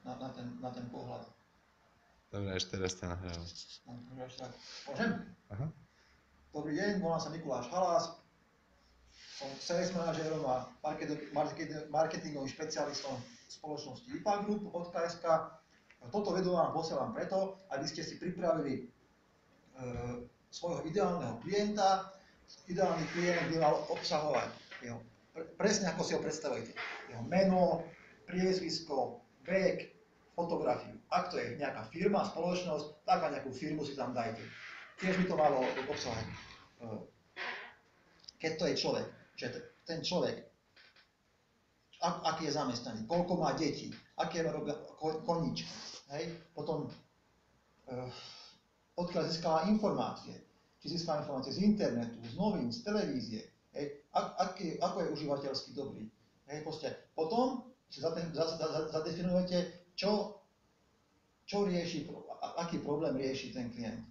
na ten pohľad. Dobre, ešte raz to nahrám. Môžem? Aha. Dobrý deň, volám sa Mikuláš Halas. Som sales manažérom a marketingovým špecialistom spoločnosti IPA Group.sk. Toto video vám posielam preto, aby ste si pripravili svojho ideálneho klienta. Ideálny klient by mal obsahovať jeho, presne ako si ho predstavujete. Jeho meno, priezvisko, vek, fotografiu. Ak to je nejaká firma, spoločnosť, tak a nejakú firmu si tam dajte. Tiež by to malo obsahovať. Keď to je človek, že ten človek, aký je zamestnaný, koľko má detí, aké robia koníčky, hej? Potom odkiaľ získava informácie, či získava informácie z internetu, z novín, z televízie, hej? Ako je užívateľsky dobrý. Hej? Potom si zadefinujete, čo rieši, aký problém rieši ten klient.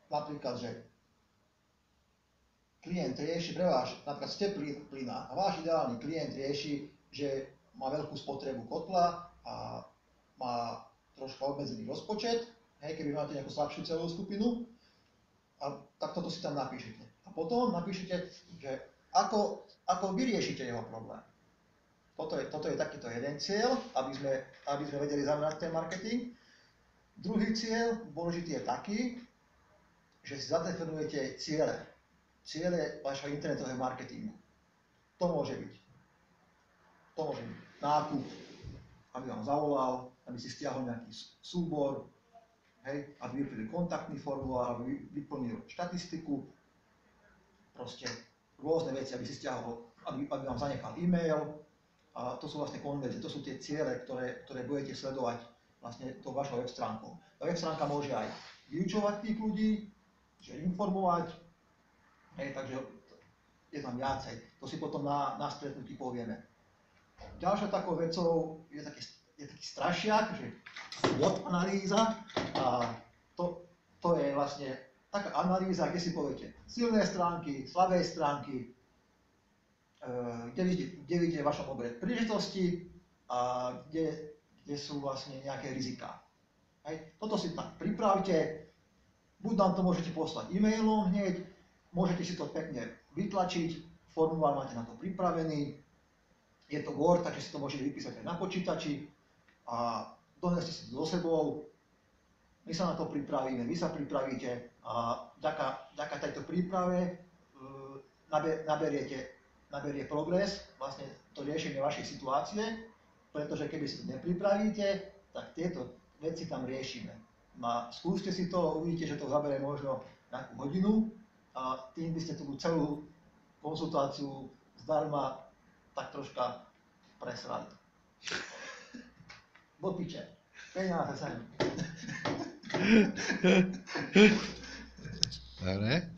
Napríklad, že klient rieši pre vás, napríklad ste plyná a váš ideálny klient rieši, že má veľkú spotrebu kotla a má troška obmedzený rozpočet, hej, keby máte nejakú slabšiu celovú skupinu, tak toto si tam napíšete. A potom napíšete, že ako vyriešite jeho problém. Toto je takýto jeden cieľ, aby sme vedeli zamerať ten marketing. Druhý cieľ, dôležitý je taký, že si zadefinujete ciele vašho internetového marketingu. To môže byť nákup, aby vám zavolal, aby si stiahol nejaký súbor, hej, aby vyplnil kontaktný formulár, aby vyplnil štatistiku, proste rôzne veci, aby si stiahol, aby vám zanechal e-mail. A to sú vlastne konverzie, to sú tie ciele, ktoré budete sledovať vlastne tou vašou web stránkou. Tá web stránka môže aj vyučovať tých ľudí, že informovať, takže je tam viacej. To si potom na stretnutí povieme. Ďalšou takou vecou je taký strašiak, že SWOT analýza. A to je vlastne taká analýza, kde si poviete silné stránky, slabé stránky, kde vidíte v vašom obere príležitosti a kde sú vlastne nejaké riziká. Toto si tak pripravte, buď nám to môžete poslať e-mailom hneď, môžete si to pekne vytlačiť, formulár máte na to pripravený, je to Word, takže si to môžete vypísať aj na počítači a doneste si to so sebou, my sa na to pripravíme, vy sa pripravíte a vďaka tejto príprave naberie progres, vlastne to riešenie vašej situácie, pretože keby si to nepripravíte, tak tieto veci tam riešime. A skúste si to, uvidíte, že to zaberie možno nejakú hodinu a tým by ste tú celú konzultáciu zdarma tak troška presrali. Do piče. Peniaze sem. Dobre.